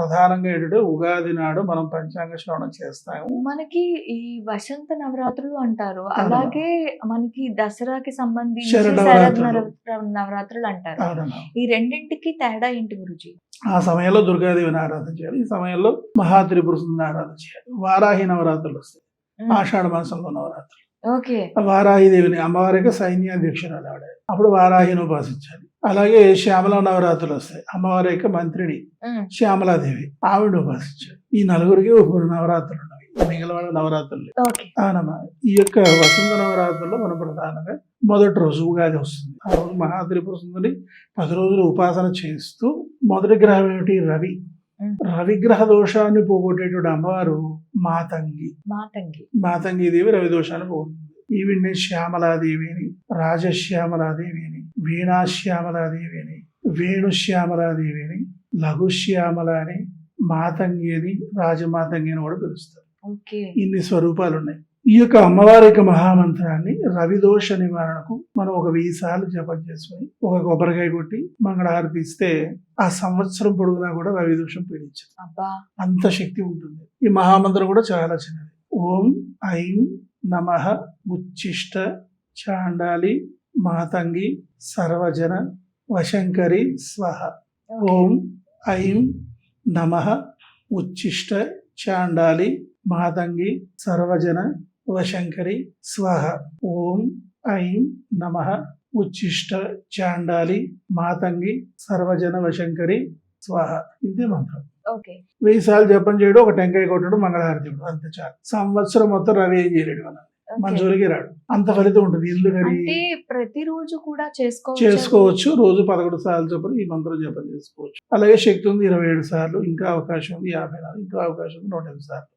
ప్రధానంగా ఏంటంటే ఉగాది నాడు మనం పంచాంగ శ్రవణం చేస్తాము. మనకి ఈ వసంత నవరాత్రులు అంటారు. అవునమ్మా. అలాగే మనకి దసరాకి సంబంధించి శరన్నవరాత్రులు. నవరాత్రులు అంటారు. అవునమ్మా. ఈ రెండింటికి తేడా ఏంటి గురూజీ? ఆ సమయంలో దుర్గాదేవిని ఆరాధన చేయాలి. ఈ సమయంలో మహాత్రిపుర సుందరిని ఆరాధన చేయాలి. వారాహి నవరాత్రులు వస్తాయి. ఆషాఢ మాసంలో నవరాత్రులు. ఓకే. వారాహిదేవిని అమ్మవారికి సైన్యాధ్యక్షురాలు ఆవిడ. అప్పుడు వారాహిని ఉపాసించాలి. అలాగే శ్యామల నవరాత్రులు వస్తాయి. అమ్మవారి యొక్క మంత్రిని శ్యామలాదేవి, ఆవిడ ఉపాసించాలి. ఈ నలుగురికి నవరాత్రులు ఉన్నవి. మిగిలిన వాళ్ళ నవరాత్రులు ఓకే. అవునమ్మా. ఈ యొక్క వసంత నవరాత్రుల్లో మనం ప్రధానంగా మొదటి రోజు ఉగాది వస్తుంది. ఆ రోజు మహాత్రిపుర సుందరి 10 రోజులు ఉపాసన చేస్తూ, మొదటి గ్రహం ఏమిటి? రవి. రవిగ్రహ దోషాన్ని పోగొట్టేటువంటి అమ్మవారు మాతంగి దేవి రవి దోషాన్ని పోగొడుతుంది. ఈవిడ్ని శ్యామలాదేవి అని, రాజశ్యామలాదేవి అని, వీణాశ్యామలాదేవి అని, వేణుశ్యామలాదేవి అని, లఘుశ్యామల అని, మాతంగి అని, రాజమాతంగి అని కూడా పిలుస్తారు. ఇన్ని స్వరూపాలు ఉన్నాయి. ఈ యొక్క అమ్మవారి యొక్క మహామంత్రాన్ని రవిదోష నివారణకు మనం ఒక 1000 సార్లు జపం చేసుకుని ఒక కొబ్బరికాయ కొట్టి మంగళహారతి ఇస్తే ఆ సంవత్సరం పొడుగునా కూడా రవి దోషం పీడించదు. అంత శక్తి ఉంటుంది. ఈ మహామంత్రం కూడా చాలా చిన్నది. ఓం ఐం నమః ఉచ్చిష్ట చాండాలి మాతంగి సర్వజన వశంకరి స్వహ. ఓం ఐం నమః ఉచ్చిష్ట చాండాలి మాతంగి సర్వజన వశంకరి స్వహ. ఓం ఐం నమః ఉచ్చిష్ట చాండాలి మాతంగి సర్వజన వశంకరి స్వహ. ఇంతే మంత్రం. 1000 సార్లు జపం చేయడం, ఒక టెంకాయ కొట్టడం, మంగళహారతి ఇవ్వడం, అంతే చాలు. సంవత్సరం మొత్తం రవి ఏం చేయలేడు, మనం మన జోలికి రాడు. అంత ఫలితం ఉంటుంది. ఎందుకని ప్రతిరోజు కూడా చేసుకోవచ్చు. రోజు 11 సార్లు చొప్పున ఈ మంత్రం జపం చేసుకోవచ్చు. అలాగే శక్తి ఉంది 27 సార్లు, ఇంకా అవకాశం ఉంది 54, ఇంకా అవకాశం ఉంది 108 సార్లు.